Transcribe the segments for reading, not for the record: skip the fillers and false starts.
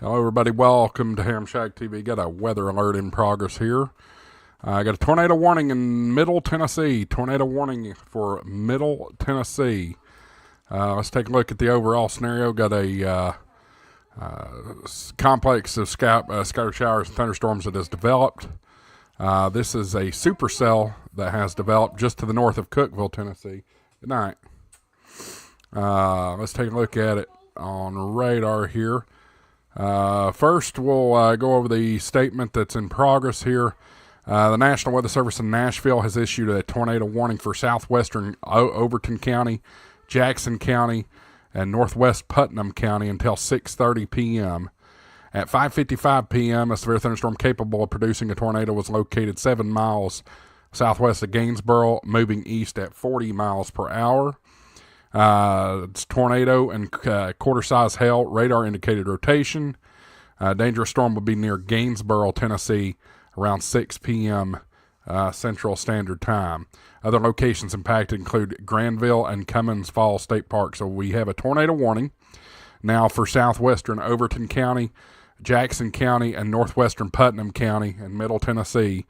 Hello, everybody. Welcome to Ham Shack TV. Got a weather alert in progress here. I got a tornado warning in Middle Tennessee. Tornado warning for Middle Tennessee. Let's take a look at the overall scenario. Got a complex of scattered showers and thunderstorms that has developed. This is a supercell that has developed just to the north of Cookeville, Tennessee. Good night. Let's take a look at it on radar here. First, we'll go over the statement that's in progress here. The National Weather Service in Nashville has issued a tornado warning for southwestern Overton County, Jackson County, and northwest Putnam County until 6:30 p.m. At 5:55 p.m., a severe thunderstorm capable of producing a tornado was located 7 miles southwest of Gainesboro, moving east at 40 miles per hour. It's tornado and quarter-size hail, radar-indicated rotation. Dangerous storm will be near Gainesboro, Tennessee, around 6 p.m. Central Standard Time. Other locations impacted include Granville and Cummins Falls State Park. So we have a tornado warning now for southwestern Overton County, Jackson County, and northwestern Putnam County and Middle Tennessee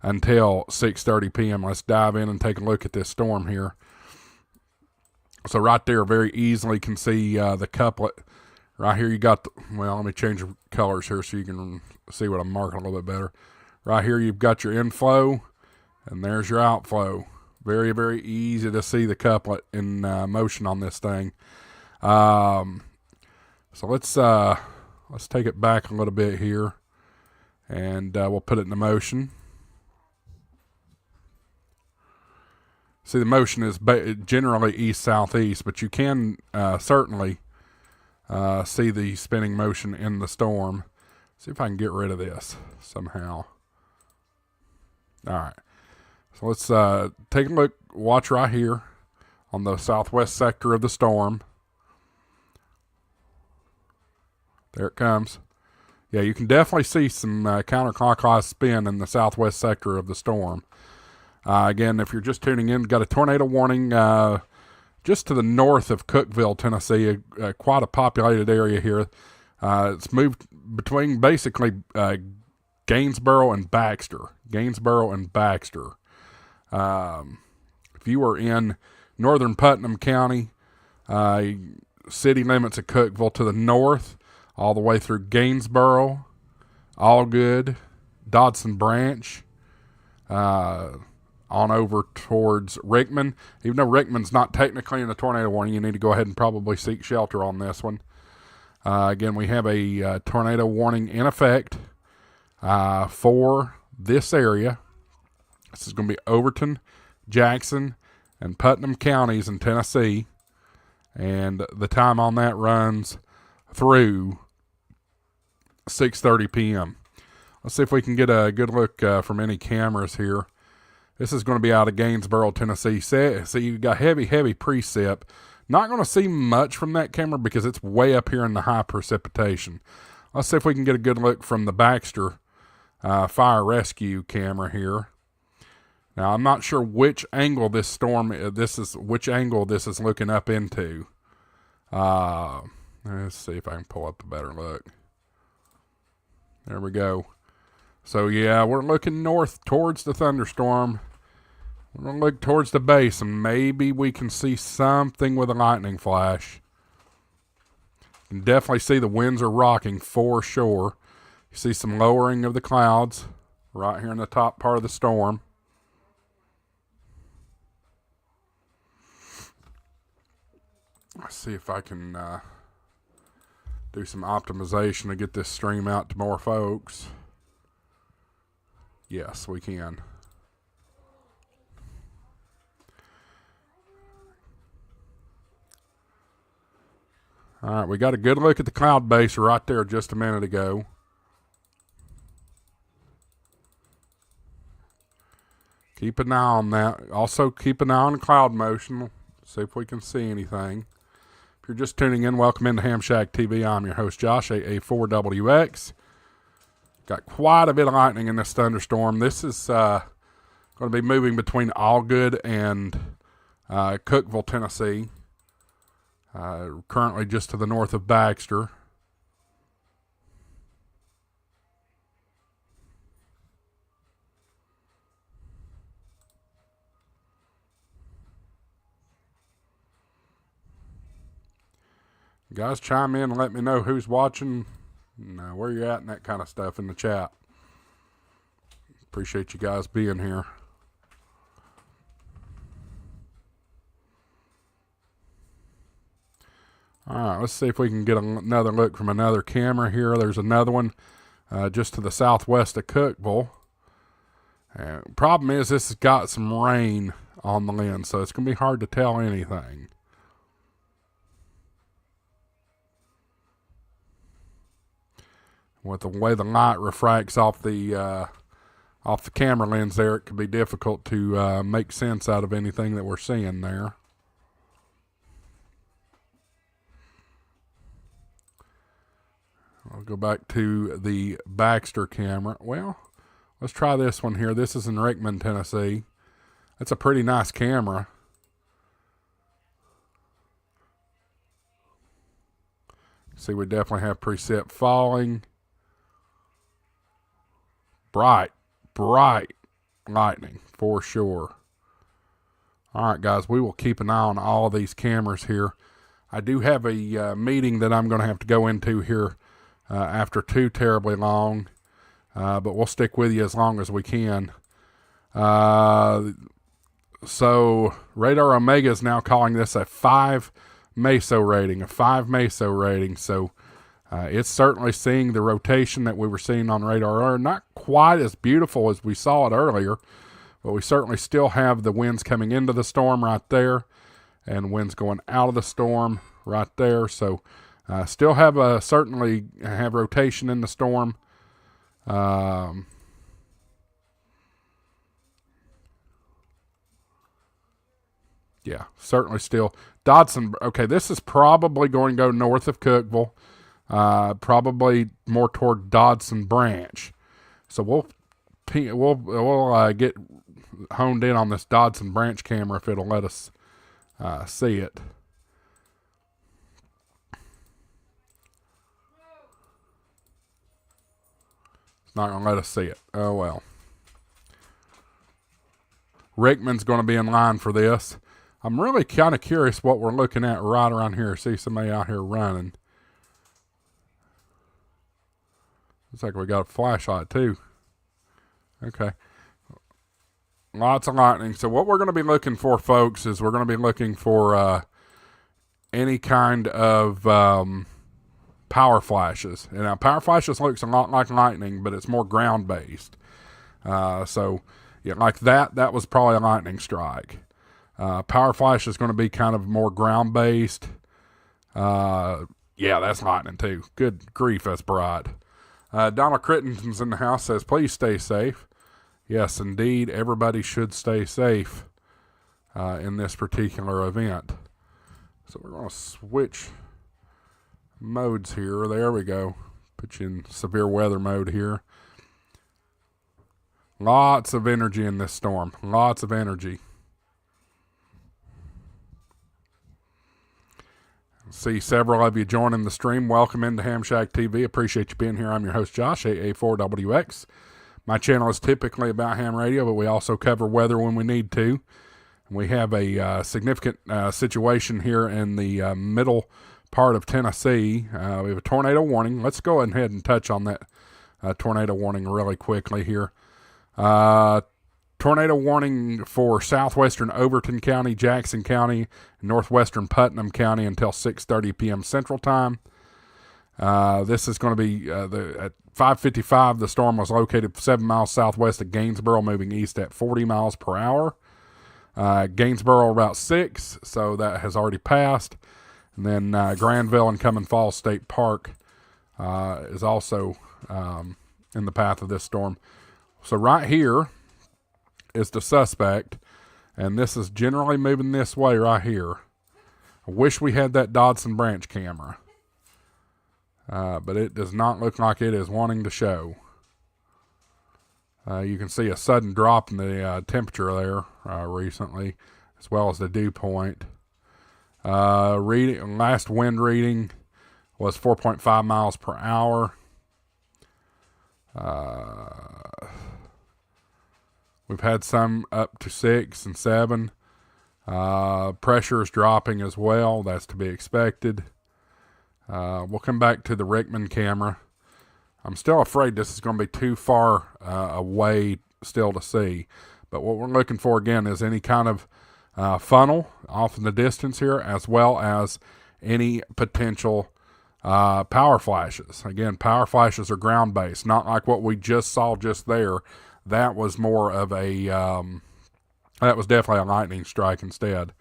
until 6:30 p.m. Let's dive in and take a look at this storm here. So right there, very easily can see the couplet. Right here you got, let me change the colors here so you can see what I'm marking a little bit better. Right here you've got your inflow, and there's your outflow. Very, very easy to see the couplet in motion on this thing. So let's take it back a little bit here, and we'll put it into motion. See, the motion is generally east-southeast, but you can certainly see the spinning motion in the storm. See if I can get rid of this somehow. All right. So let's take a look. Watch right here on the southwest sector of the storm. There it comes. Yeah, you can definitely see some counterclockwise spin in the southwest sector of the storm. Again, if you're just tuning in, got a tornado warning just to the north of Cookeville, Tennessee, quite a populated area here. It's moved between basically Gainesboro and Baxter. If you were in northern Putnam County, city limits of Cookeville to the north, all the way through Gainesboro, Allgood, Dodson Branch, on over towards Rickman. Even though Rickman's not technically in a tornado warning, you need to go ahead and probably seek shelter on this one. Again, we have a tornado warning in effect for this area. This is going to be Overton, Jackson, and Putnam counties in Tennessee. And the time on that runs through 6:30 p.m. Let's see if we can get a good look from any cameras here. This is going to be out of Gainesboro, Tennessee. So you got heavy precip. Not going to see much from that camera because it's way up here in the high precipitation. Let's see if we can get a good look from the Baxter fire rescue camera here. Now, I'm not sure which angle this is looking up into. Let's see if I can pull up a better look. There we go. So, yeah, we're looking north towards the thunderstorm. We're going to look towards the base, and maybe we can see something with a lightning flash. You can definitely see the winds are rocking for sure. You see some lowering of the clouds right here in the top part of the storm. Let's see if I can do some optimization to get this stream out to more folks. Yes, we can. All right, we got a good look at the cloud base right there just a minute ago. Keep an eye on that. Also, keep an eye on cloud motion. See if we can see anything. If you're just tuning in, welcome into Ham Shack TV. I'm your host, Josh, AA4WX. Got quite a bit of lightning in this thunderstorm. This is going to be moving between Allgood and Cookeville, Tennessee. Currently just to the north of Baxter. Guys, chime in and let me know who's watching, and where you're at and that kind of stuff in the chat. Appreciate you guys being here. All right, let's see if we can get another look from another camera here. There's another one just to the southwest of Cookeville. Problem is, this has got some rain on the lens, so it's going to be hard to tell anything. With the way the light refracts off the camera lens there, it could be difficult to make sense out of anything that we're seeing there. I'll go back to the Baxter camera. Well, let's try this one here. This is in Rickman, Tennessee. That's a pretty nice camera. See, we definitely have precip falling. Bright lightning for sure. All right, guys, we will keep an eye on all these cameras here. I do have a meeting that I'm going to have to go into here after too terribly long, but we'll stick with you as long as we can. So Radar Omega is now calling this a 5 meso rating, so it's certainly seeing the rotation that we were seeing on Radar. Not quite as beautiful as we saw it earlier, but we certainly still have the winds coming into the storm right there and winds going out of the storm right there. So still have certainly have rotation in the storm. Yeah, certainly still. Dodson, okay, this is probably going to go north of Cookeville, probably more toward Dodson Branch. So we'll get honed in on this Dodson Branch camera if it'll let us see it. It's not going to let us see it. Oh, well. Rickman's going to be in line for this. I'm really kind of curious what we're looking at right around here. See somebody out here running. Looks like we got a flashlight too. Okay. Lots of lightning. So what we're going to be looking for, folks, is we're going to be looking for any kind of power flashes. And now power flashes looks a lot like lightning, but it's more ground-based. So yeah, like that was probably a lightning strike. Power flash is going to be kind of more ground-based. Yeah, that's lightning too. Good grief, that's bright. Donald Crittenden's in the house, says, please stay safe. Yes, indeed, everybody should stay safe in this particular event. So we're going to switch modes here. There we go. Put you in severe weather mode here. Lots of energy in this storm. Lots of energy. See several of you joining the stream. Welcome into Ham Shack TV. Appreciate you being here. I'm your host, Josh, AA4WX. My channel is typically about ham radio, but we also cover weather when we need to. We have a significant situation here in the middle part of Tennessee. We have a tornado warning. Let's go ahead and touch on that tornado warning really quickly here. Tornado warning for southwestern Overton County, Jackson County, northwestern Putnam County until 6:30 p.m. Central Time. This is going to be at 5:55. The storm was located 7 miles southwest of Gainesboro, moving east at 40 miles per hour. Gainesboro about 6, so that has already passed. And then Granville and Cumming Falls State Park is also in the path of this storm. So right here is the suspect, and this is generally moving this way right here. I wish we had that Dodson Branch camera, but it does not look like it is wanting to show. You can see a sudden drop in the temperature there recently, as well as the dew point. Last wind reading was 4.5 miles per hour. We've had some up to 6 and 7. Pressure is dropping as well. That's to be expected. We'll come back to the Rickman camera. I'm still afraid this is going to be too far away still to see. But what we're looking for again is any kind of funnel off in the distance here, as well as any potential power flashes. Again, power flashes are ground based, not like what we just saw just there. That was more of a, that was definitely a lightning strike instead.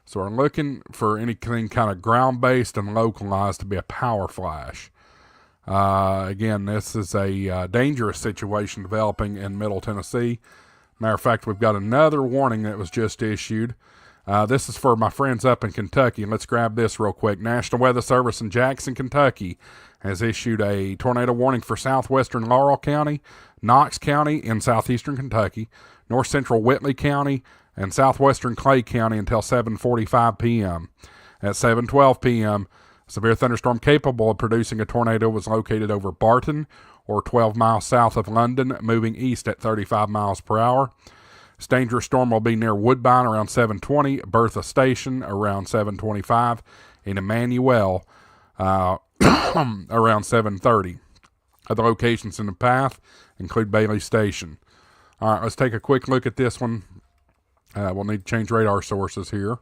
So we're looking for anything kind of ground based and localized to be a power flash. Again, this is a dangerous situation developing in Middle Tennessee. Matter of fact, we've got another warning that was just issued. This is for my friends up in Kentucky. Let's grab this real quick. National Weather Service in Jackson, Kentucky has issued a tornado warning for southwestern Laurel County, Knox County in southeastern Kentucky, north central Whitley County, and southwestern Clay County until 7:45 p.m. At 7:12 p.m., a severe thunderstorm capable of producing a tornado was located over Barton, or 12 miles south of London, moving east at 35 miles per hour. This dangerous storm will be near Woodbine around 7:20, Bertha Station around 7:25, and Emmanuel around 7:30. Other locations in the path include Bailey Station. All right, let's take a quick look at this one. We'll need to change radar sources here.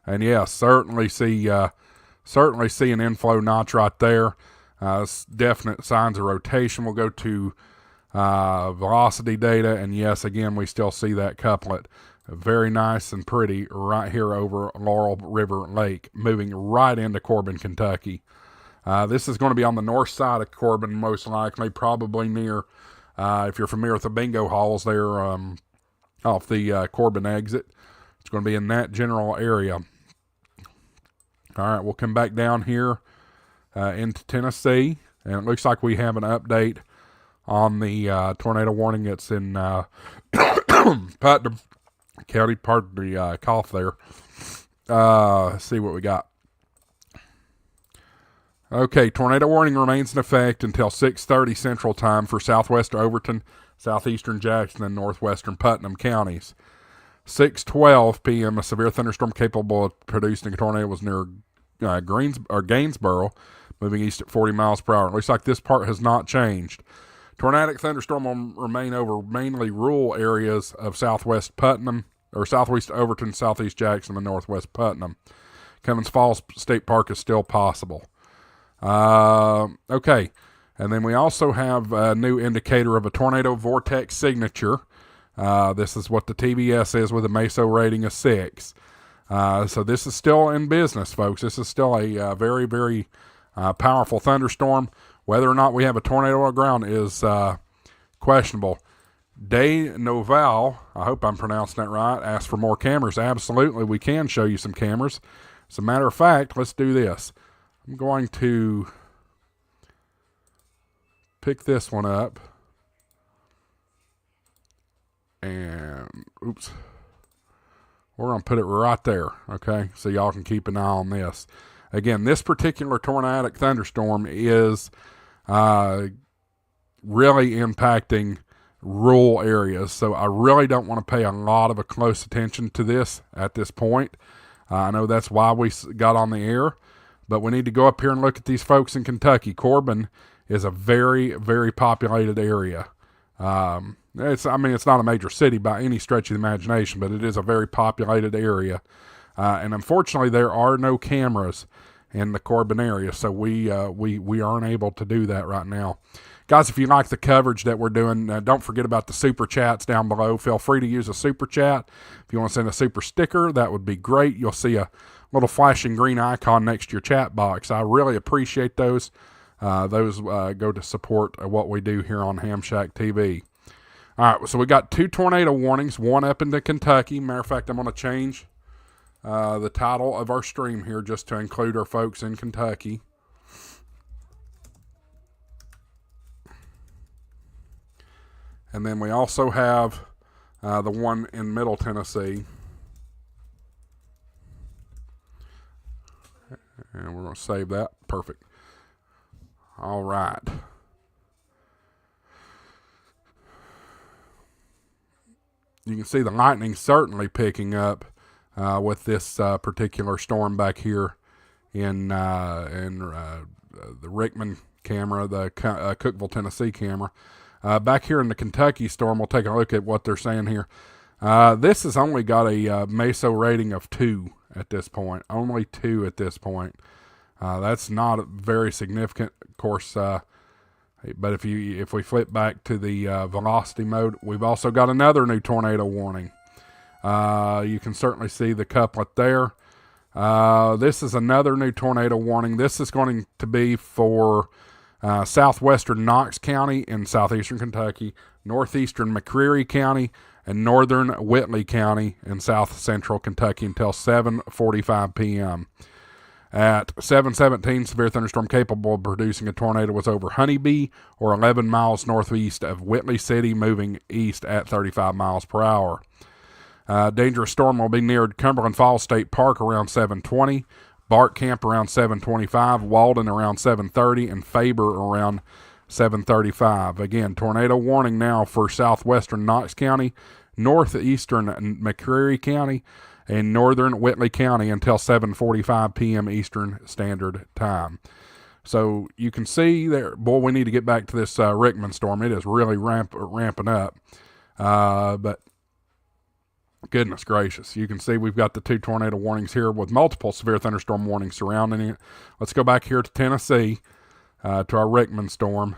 And yes, certainly see an inflow notch right there. Definite signs of rotation. We'll go to velocity data, and yes, again, we still see that couplet. Very nice and pretty right here over Laurel River Lake, moving right into Corbin, Kentucky. This is going to be on the north side of Corbin, most likely, probably near, if you're familiar with the bingo halls there, off the Corbin exit. It's going to be in that general area. All right, we'll come back down here into Tennessee, and it looks like we have an update on the tornado warning that's in Putnam County. Pardon the cough there. Let's see what we got. Okay, tornado warning remains in effect until 6:30 Central Time for southwest Overton, southeastern Jackson, and northwestern Putnam counties. 6:12 p.m., a severe thunderstorm capable of producing a tornado was near Gainsboro, moving east at 40 miles per hour. It looks like this part has not changed. Tornadic thunderstorm will remain over mainly rural areas of southwest Putnam, or southwest Overton, southeast Jackson, and northwest Putnam. Cummins Falls State Park is still possible. Okay, and then we also have a new indicator of a tornado vortex signature. This is what the TBS is with a MESO rating of 6. So this is still in business, folks. This is still a very, very powerful thunderstorm. Whether or not we have a tornado on the ground is questionable. Day Noval, I hope I'm pronouncing that right, asked for more cameras. Absolutely, we can show you some cameras. As a matter of fact, let's do this. I'm going to pick this one up. And, oops. We're going to put it right there, okay? So y'all can keep an eye on this. Again, this particular tornadic thunderstorm is really impacting rural areas. So I really don't want to pay a lot of a close attention to this at this point. I know that's why we got on the air. But we need to go up here and look at these folks in Kentucky. Corbin is a very, very populated area. It's not a major city by any stretch of the imagination, but it is a very populated area. And unfortunately, there are no cameras in the Corbin area, so we aren't able to do that right now. Guys, if you like the coverage that we're doing, don't forget about the super chats down below. Feel free to use a super chat. If you want to send a super sticker, that would be great. You'll see a little flashing green icon next to your chat box. I really appreciate those. Those go to support what we do here on Ham Shack TV. All right, so we got 2 tornado warnings, one up into Kentucky. Matter of fact, I'm going to change the title of our stream here just to include our folks in Kentucky. And then we also have the one in Middle Tennessee. And we're going to save that. Perfect. All right. You can see the lightning certainly picking up with this particular storm back here the Rickman camera, the Cookeville, Tennessee camera. Back here in the Kentucky storm, we'll take a look at what they're saying here. This has only got a MESO rating of 2 at this point. Only 2 at this point. That's not very significant, of course. But if we flip back to the velocity mode, we've also got another new tornado warning. You can certainly see the couplet there. This is another new tornado warning. This is going to be for southwestern Knox County in southeastern Kentucky, northeastern McCreary County, and northern Whitley County in south central Kentucky until 7:45 p.m. At 7:17, severe thunderstorm capable of producing a tornado was over Honeybee, or 11 miles northeast of Whitley City, moving east at 35 miles per hour. Dangerous storm will be near Cumberland Falls State Park around 7:20, Bark Camp around 7:25, Walden around 7:30, and Faber around 7:35. Again, tornado warning now for southwestern Knox County, northeastern McCreary County, and northern Whitley County until 7:45 p.m. Eastern Standard Time. So you can see there, boy, we need to get back to this Rickman storm. It is really ramping up. But goodness gracious, you can see we've got the 2 tornado warnings here with multiple severe thunderstorm warnings surrounding it. Let's go back here to Tennessee, to our Rickman storm.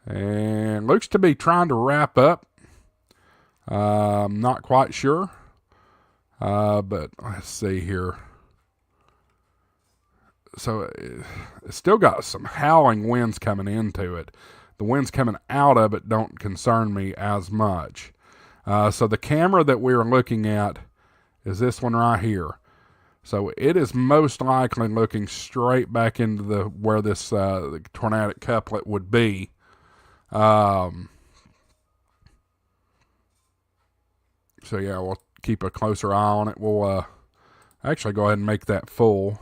And looks to be trying to wrap up. I'm not quite sure. But let's see here. So it's still got some howling winds coming into it. The winds coming out of it don't concern me as much. So the camera that we're looking at is this one right here. So it is most likely looking straight back into where this the tornadic couplet would be. So yeah, we'll keep a closer eye on it. We'll actually go ahead and make that full.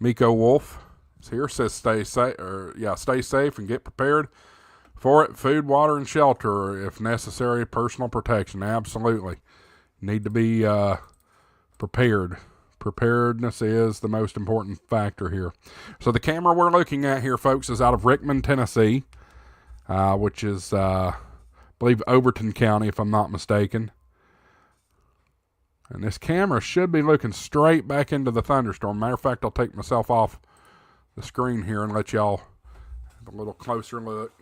Miko Wolf is here, says stay safe and get prepared for it. Food, water, and shelter, if necessary, personal protection. Absolutely. Need to be prepared. Preparedness is the most important factor here. So the camera we're looking at here, folks, is out of Rickman, Tennessee, which is, I believe, Overton County, if I'm not mistaken. And this camera should be looking straight back into the thunderstorm. Matter of fact, I'll take myself off the screen here and let y'all have a little closer look.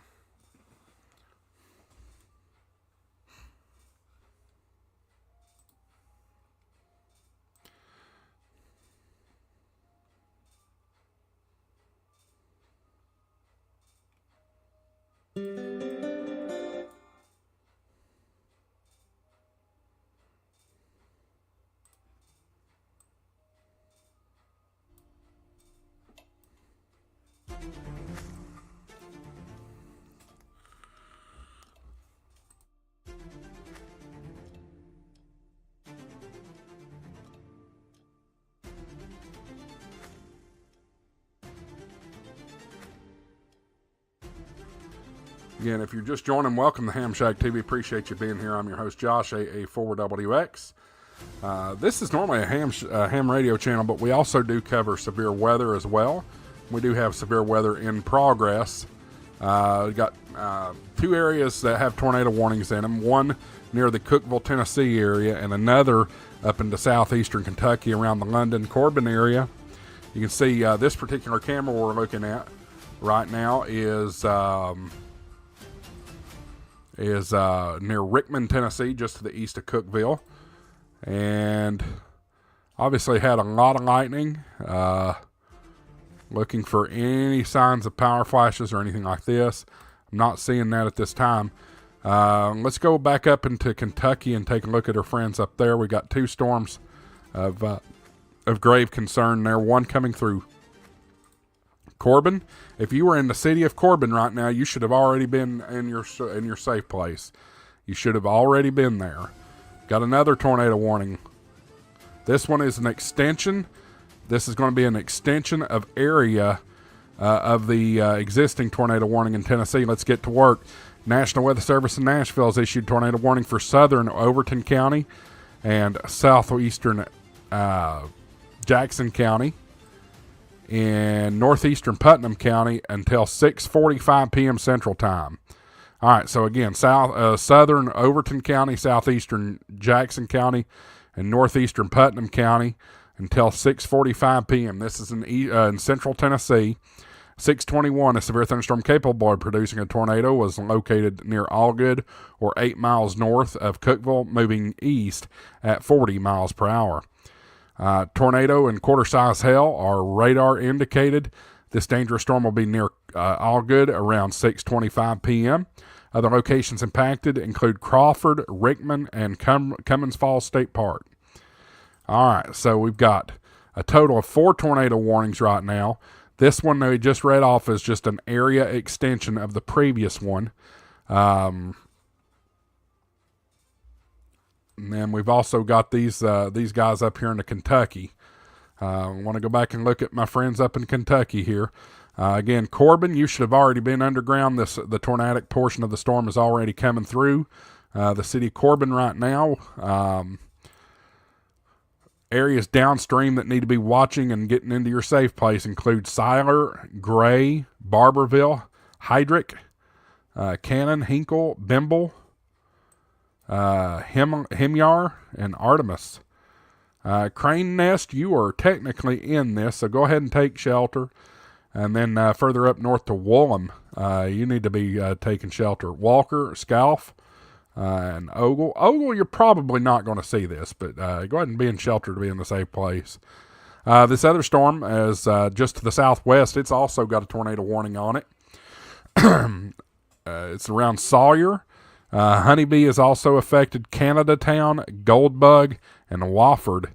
Again, if you're just joining, welcome to Ham Shack TV. Appreciate you being here. I'm your host, Josh, AA4WX. This is normally a ham radio channel, but we also do cover severe weather as well. We do have severe weather in progress. We got 2 areas that have tornado warnings in them. One near the Cookeville, Tennessee area, and another up into southeastern Kentucky around the London, Corbin area. You can see this particular camera we're looking at right now is near Rickman, Tennessee, just to the east of Cookeville. And obviously had a lot of lightning. Looking for any signs of power flashes or anything like this. I'm not seeing that at this time. Let's go back up into Kentucky and take a look at our friends up there. We got 2 storms of grave concern there. One coming through Corbin. If you were in the city of Corbin right now, you should have already been in your safe place. You should have already been there. Got another tornado warning. This one is an extension. This is going to be an extension of area of the existing tornado warning in Tennessee. Let's get to work. National Weather Service in Nashville has issued tornado warning for southern Overton County and southeastern Jackson County and northeastern Putnam County until 6:45 p.m. Central Time. All right, so again, southern Overton County, southeastern Jackson County, and northeastern Putnam County until 6:45 p.m. This is in central Tennessee. 621, a severe thunderstorm capable of producing a tornado, was located near Allgood, or 8 miles north of Cookeville, moving east at 40 miles per hour. Tornado and quarter-size hail are radar indicated. This dangerous storm will be near Allgood around 6:25 p.m. Other locations impacted include Crawford, Rickman, and Cummins Falls State Park. All right, so we've got a total of 4 tornado warnings right now. This one that we just read off is just an area extension of the previous one. And then we've also got these guys up here in the Kentucky. I want to go back and look at my friends up in Kentucky here. Again, Corbin, you should have already been underground. The tornadic portion of the storm is already coming through the city of Corbin right now. Areas downstream that need to be watching and getting into your safe place include Seiler, Gray, Barberville, Heydrich, Cannon, Hinkle, Bimble, Himyar, and Artemis. Crane Nest, you are technically in this, so go ahead and take shelter. And then further up north to Woolham, you need to be taking shelter. Walker, Scalf, and Ogle. Ogle, you're probably not going to see this, but go ahead and be in shelter to be in the safe place. This other storm is just to the southwest. It's also got a tornado warning on it. It's around Sawyer. Honeybee is also affected. Canada Town, Goldbug, and Wofford.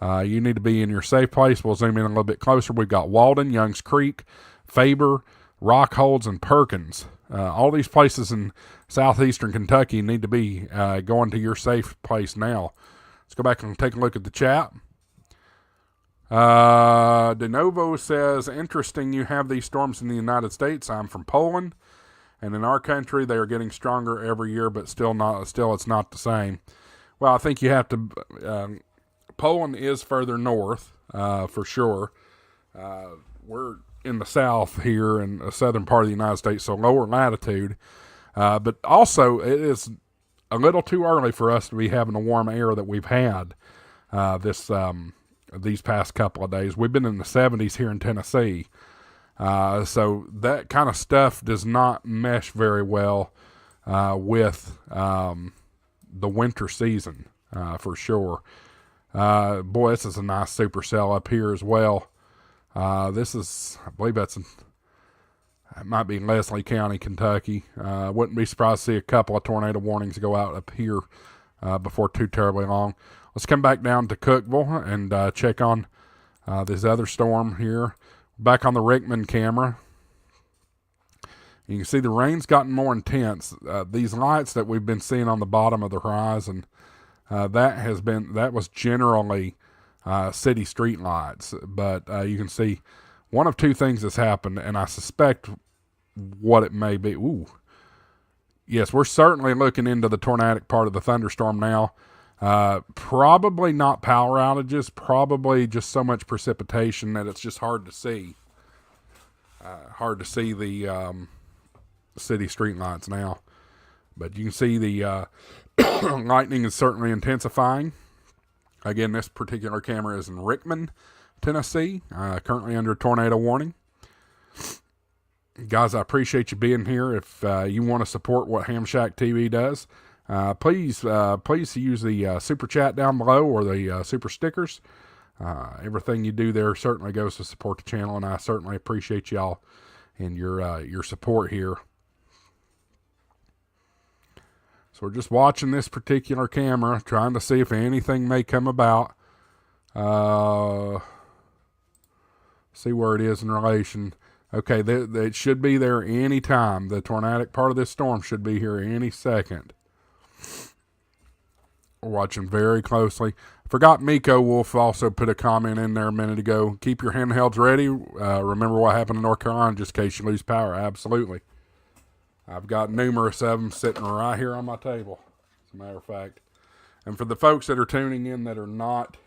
You need to be in your safe place. We'll zoom in a little bit closer. We've got Walden, Youngs Creek, Faber, Rockholds, and Perkins. All these places in southeastern Kentucky need to be going to your safe place now. Let's go back and take a look at the chat. De Novo says, interesting you have these storms in the United States. I'm from Poland, and in our country they are getting stronger every year, but still it's not the same. Well, I think you have to... Poland is further north, for sure. We're in the south here in the southern part of the United States, so lower latitude. But also, it is a little too early for us to be having the warm air that we've had these past couple of days. We've been in the 70s here in Tennessee. So that kind of stuff does not mesh very well with the winter season, for sure. Boy, this is a nice supercell up here as well. This is, I believe it might be Leslie County, Kentucky. Wouldn't be surprised to see a couple of tornado warnings go out up here before too terribly long. Let's come back down to Cookeville and check on this other storm here. Back on the Rickman camera. You can see the rain's gotten more intense. These lights that we've been seeing on the bottom of the horizon, that was generally city street lights, but you can see one of two things has happened, and I suspect what it may be. Ooh, yes, we're certainly looking into the tornadic part of the thunderstorm now. Probably not power outages, probably just so much precipitation that it's just hard to see. Hard to see the city street lights now, but you can see the lightning is certainly intensifying. Again, this particular camera is in Rickman, Tennessee, currently under tornado warning. Guys, I appreciate you being here. If you want to support what Ham Shack TV does, please use the super chat down below or the super stickers. Everything you do there certainly goes to support the channel, and I certainly appreciate y'all and your support here. So we're just watching this particular camera, trying to see if anything may come about. See where it is in relation. Okay, it should be there any time. The tornadic part of this storm should be here any second. We're watching very closely. I forgot Miko Wolf also put a comment in there a minute ago. Keep your handhelds ready. Remember what happened in North Carolina just in case you lose power. Absolutely. I've got numerous of them sitting right here on my table, as a matter of fact. And for the folks that are tuning in that are not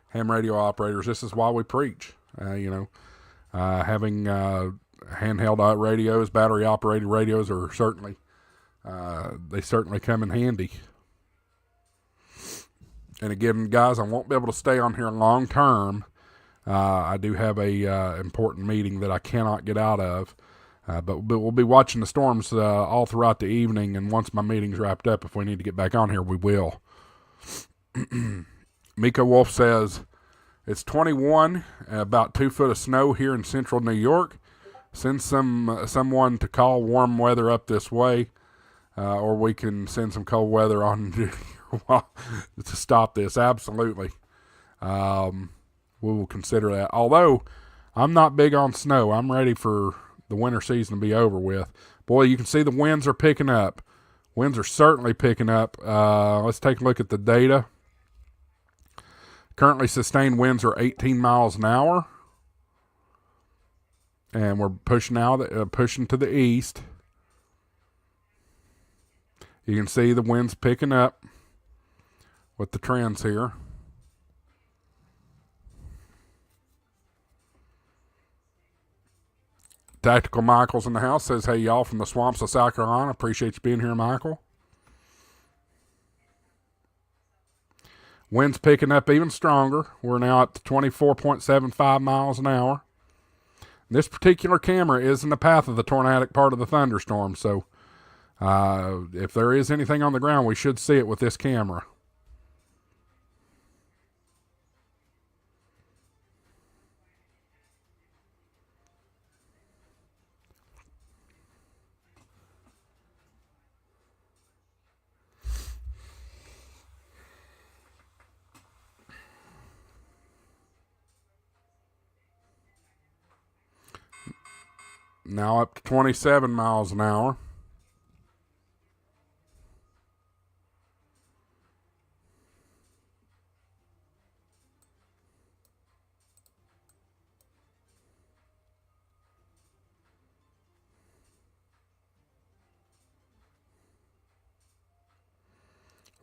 ham radio operators, this is why we preach. Having handheld radios, battery operated radios are certainly come in handy. And again, guys, I won't be able to stay on here long term. I do have a important meeting that I cannot get out of. But we'll be watching the storms all throughout the evening, and once my meeting's wrapped up, if we need to get back on here, we will. Miko Wolf says, it's 21, about 2 foot of snow here in central New York. Send someone to call warm weather up this way, or we can send some cold weather on to stop this. Absolutely. We will consider that. Although, I'm not big on snow. I'm ready for the winter season to be over with. Boy, you can see the winds are picking up. Winds are certainly picking up. Let's take a look at the data. Currently, sustained winds are 18 miles an hour. And we're pushing to the east. You can see the winds picking up with the trends here. Tactical Michael's in the house. Says, hey, y'all from the swamps of South Carolina. Appreciate you being here, Michael. Winds picking up even stronger. We're now up to 24.75 miles an hour. This particular camera is in the path of the tornadic part of the thunderstorm, so if there is anything on the ground, we should see it with this camera. Now up to 27 miles an hour.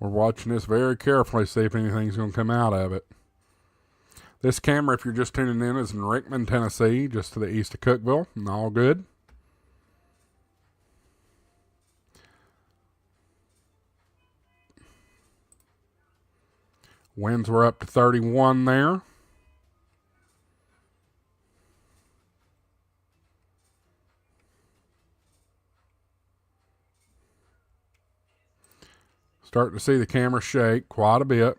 We're watching this very carefully, see if anything's going to come out of it. This camera, if you're just tuning in, is in Rickman, Tennessee, just to the east of Cookeville, and all good. Winds were up to 31 there. Starting to see the camera shake quite a bit.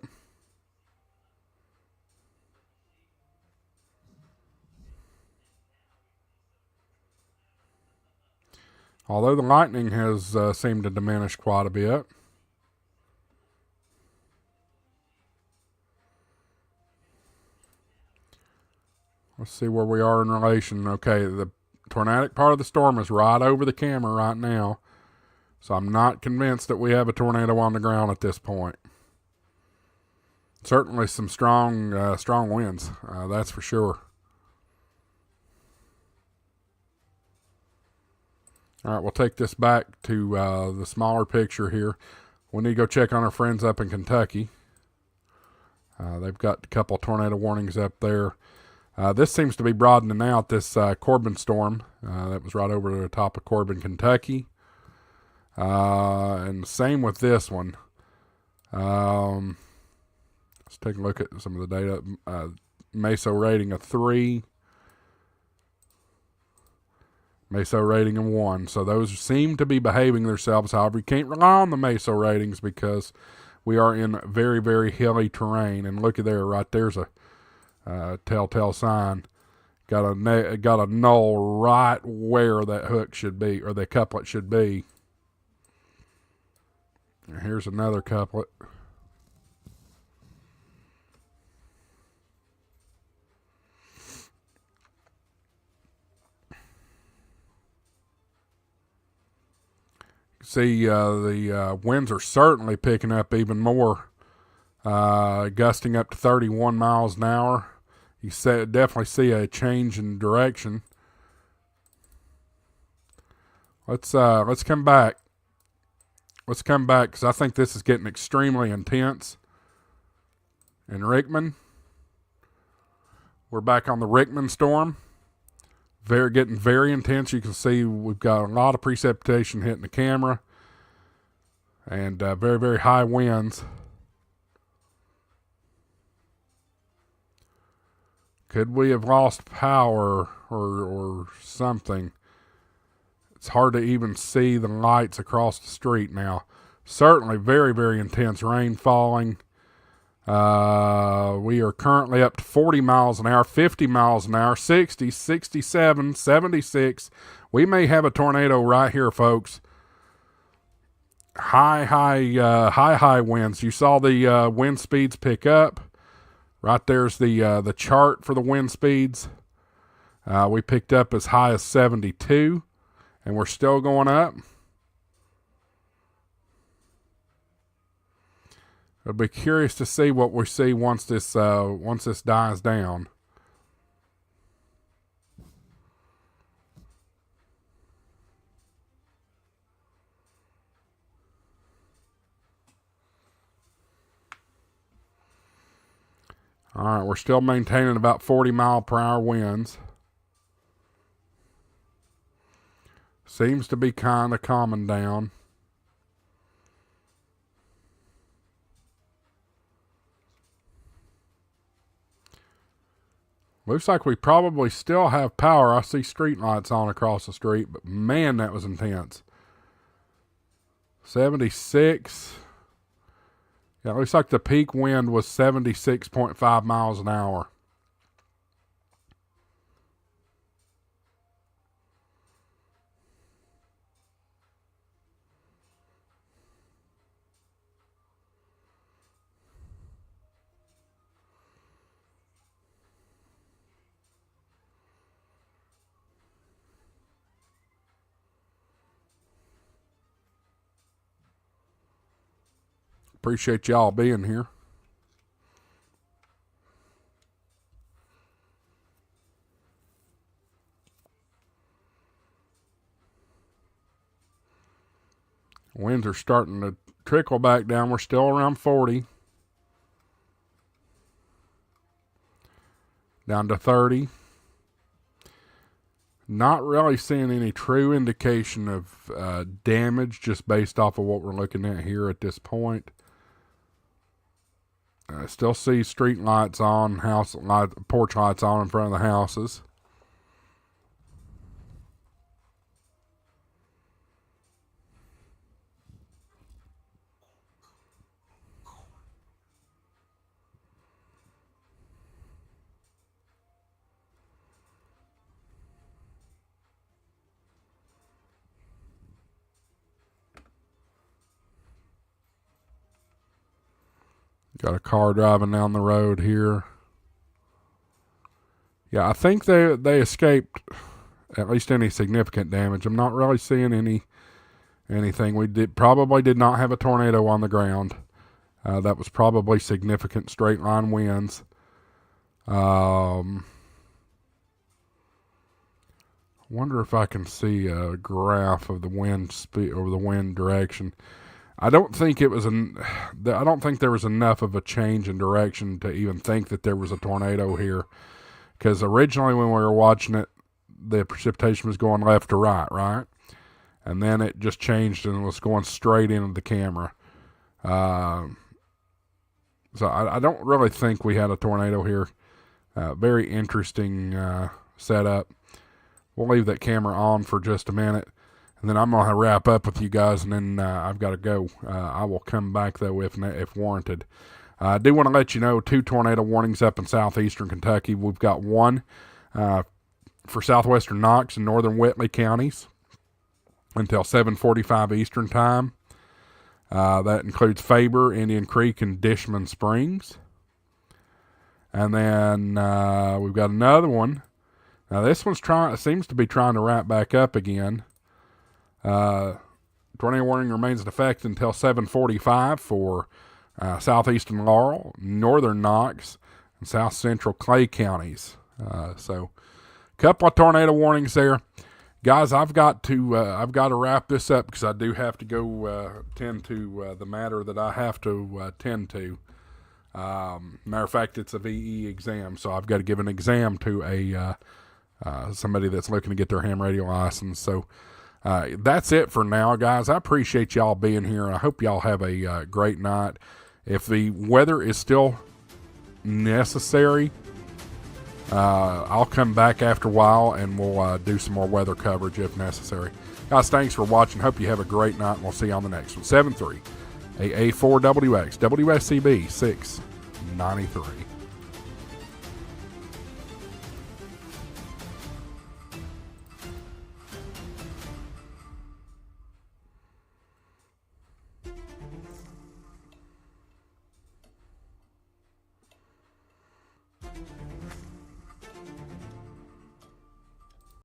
Although the lightning has seemed to diminish quite a bit. Let's see where we are in relation. Okay, the tornadic part of the storm is right over the camera right now. So I'm not convinced that we have a tornado on the ground at this point. Certainly some strong winds, that's for sure. All right, we'll take this back to the smaller picture here. We need to go check on our friends up in Kentucky. They've got a couple tornado warnings up there. This seems to be broadening out, this Corbin storm that was right over the top of Corbin, Kentucky. And same with this one. Let's take a look at some of the data. MESO rating of 3. MESO rating of 1. So those seem to be behaving themselves. However, you can't rely on the MESO ratings because we are in very, very hilly terrain. And look at there, right there's a telltale sign. Got a null right where that hook should be, or the couplet should be. Here's another couplet. See, the winds are certainly picking up even more, gusting up to 31 miles an hour. You definitely see a change in direction. Let's come back. Let's come back because I think this is getting extremely intense. In Rickman, we're back on the Rickman storm. Getting very intense. You can see we've got a lot of precipitation hitting the camera, and very, very high winds. Could we have lost power or something? It's hard to even see the lights across the street now. Certainly very, very intense rain falling. We are currently up to 40 miles an hour, 50 miles an hour, 60, 67, 76. We may have a tornado right here, folks. High winds. You saw the wind speeds pick up. Right there's the chart for the wind speeds. We picked up as high as 72, and we're still going up. I'll be curious to see what we see once this dies down. All right, we're still maintaining about 40 mile per hour winds. Seems to be kind of calming down. Looks like we probably still have power. I see street lights on across the street, but man, that was intense. 76. Yeah, it looks like the peak wind was 76.5 miles an hour. Appreciate y'all being here. Winds are starting to trickle back down. We're still around 40. Down to 30. Not really seeing any true indication of damage just based off of what we're looking at here at this point. I still see street lights on, porch lights on in front of the houses. Got a car driving down the road here. Yeah, I think they escaped at least any significant damage. I'm not really seeing anything. We probably did not have a tornado on the ground. That was probably significant straight line winds. Wonder if I can see a graph of the wind speed or the wind direction. I don't think there was enough of a change in direction to even think that there was a tornado here. Because originally when we were watching it, the precipitation was going left to right? And then it just changed and was going straight into the camera. So I don't really think we had a tornado here. Very interesting setup. We'll leave that camera on for just a minute. And then I'm going to wrap up with you guys, and then I've got to go. I will come back, though, if warranted. I do want to let you know 2 tornado warnings up in southeastern Kentucky. We've got one for southwestern Knox and northern Whitley counties until 7:45 Eastern time. That includes Faber, Indian Creek, and Dishman Springs. And then we've got another one. Now, this one's seems to be trying to wrap back up again. Tornado warning remains in effect until 7:45 for southeastern Laurel, northern Knox, and south central Clay counties. So, a couple of tornado warnings there. Guys, I've got to wrap this up because I do have to go tend to the matter that I have to tend to. Matter of fact, it's a VE exam, so I've got to give an exam to a somebody that's looking to get their ham radio license. So that's it for now, guys. I appreciate y'all being here, and I hope y'all have a great night. If the weather is still necessary, I'll come back after a while and we'll do some more weather coverage if necessary. Guys, thanks for watching. Hope you have a great night, and we'll see you on the next one. 7-3 AA4WX WSCB 693.